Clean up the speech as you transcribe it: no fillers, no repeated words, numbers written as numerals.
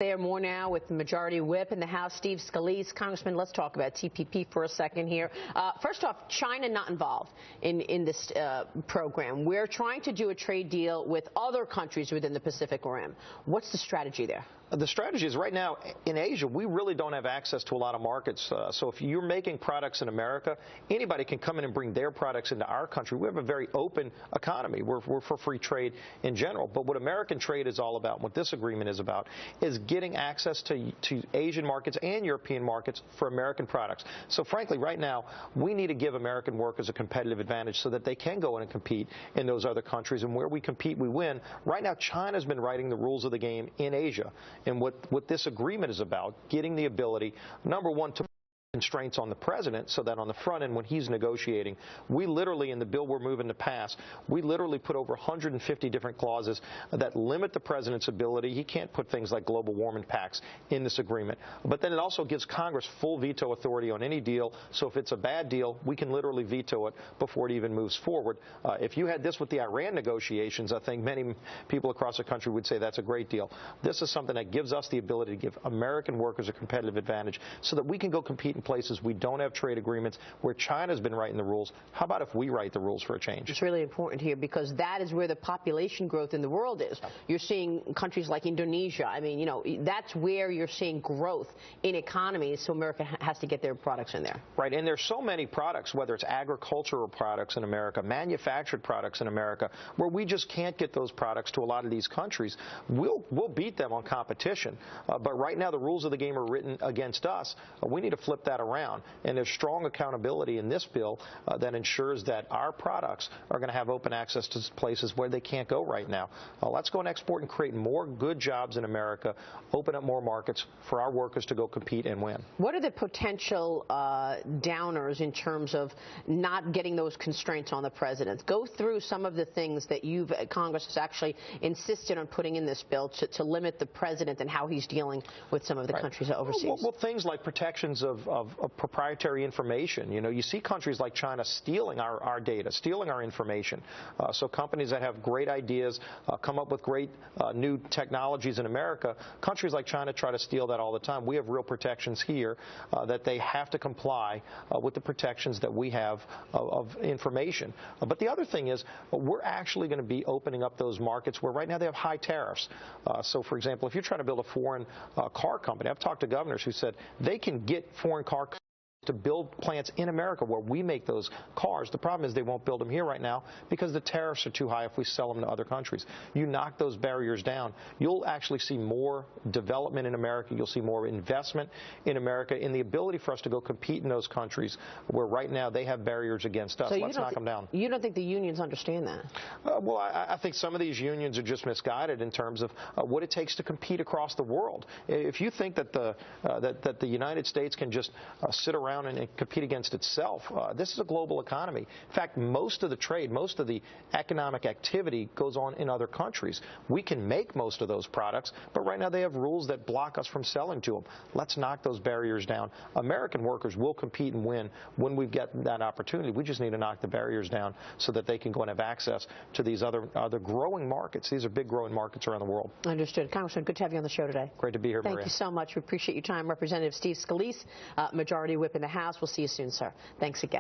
There more now with the Majority Whip in the House, Steve Scalise. Congressman, let's talk about TPP for a second here. First off, China not involved in this program. We're trying to do a trade deal with other countries within the Pacific Rim. What's the strategy there? The strategy is right now in Asia, we really don't have access to a lot of markets. So if you're making products in America, anybody can come in and bring their products into our country. We have a very open economy. We're for free trade in general. But what American trade is all about, what this agreement is about, is getting access to Asian markets and European markets for American products. So frankly, right now, we need to give American workers a competitive advantage so that they can go in and compete in those other countries. And where we compete, we win. Right now, China's been writing the rules of the game in Asia. And what this agreement is about, getting the ability, number one, to constraints on the president so that on the front end when he's negotiating, we literally, in the bill we're moving to pass, we literally put over 150 different clauses that limit the president's ability. He can't put things like global warming pacts in this agreement. But then it also gives Congress full veto authority on any deal. So if it's a bad deal, we can literally veto it before it even moves forward. If you had this with the Iran negotiations, I think many people across the country would say that's a great deal. This is something that gives us the ability to give American workers a competitive advantage so that we can go compete in places we don't have trade agreements, where China's been writing the rules. How about if we write the rules for a change? It's really important here because that is where the population growth in the world is. You're seeing countries like Indonesia. I mean, you know, that's where you're seeing growth in economies, so America has to get their products in there. Right, and there's so many products, whether it's agricultural products in America, manufactured products in America, where we just can't get those products to a lot of these countries. We'll beat them on competition, but right now the rules of the game are written against us. We need to flip that around, and there's strong accountability in this bill that ensures that our products are going to have open access to places where they can't go right now. Let's go and export and create more good jobs in America, open up more markets for our workers to go compete and win. What are the potential downers in terms of not getting those constraints on the president? Go through some of the things that Congress has actually insisted on putting in this bill to limit the president and how he's dealing with some of the countries overseas. Well, things like protections of proprietary information. You know, you see countries like China stealing our data, stealing our information. So companies that have great ideas, come up with great new technologies in America, countries like China try to steal that all the time. We have real protections here that they have to comply with the protections that we have of information. But the other thing is we're actually going to be opening up those markets where right now they have high tariffs. So, for example, if you're trying to build a foreign car company, I've talked to governors who said they can get foreign car companies to build plants in America where we make those cars. The problem is they won't build them here right now because the tariffs are too high if we sell them to other countries. You knock those barriers down, you'll actually see more development in America. You'll see more investment in America, in the ability for us to go compete in those countries where right now they have barriers against us. So let's knock them down. You don't think the unions understand that? Well, I think some of these unions are just misguided in terms of what it takes to compete across the world. If you think that the United States can just sit around and compete against itself. This is a global economy. In fact, most of the trade, most of the economic activity goes on in other countries. We can make most of those products, but right now they have rules that block us from selling to them. Let's knock those barriers down. American workers will compete and win when we get that opportunity. We just need to knock the barriers down so that they can go and have access to these other growing markets. These are big growing markets around the world. Understood. Congressman, good to have you on the show today. Great to be here, Maria. Thank you so much. We appreciate your time. Representative Steve Scalise, Majority Whip in the House. We'll see you soon, sir. Thanks again.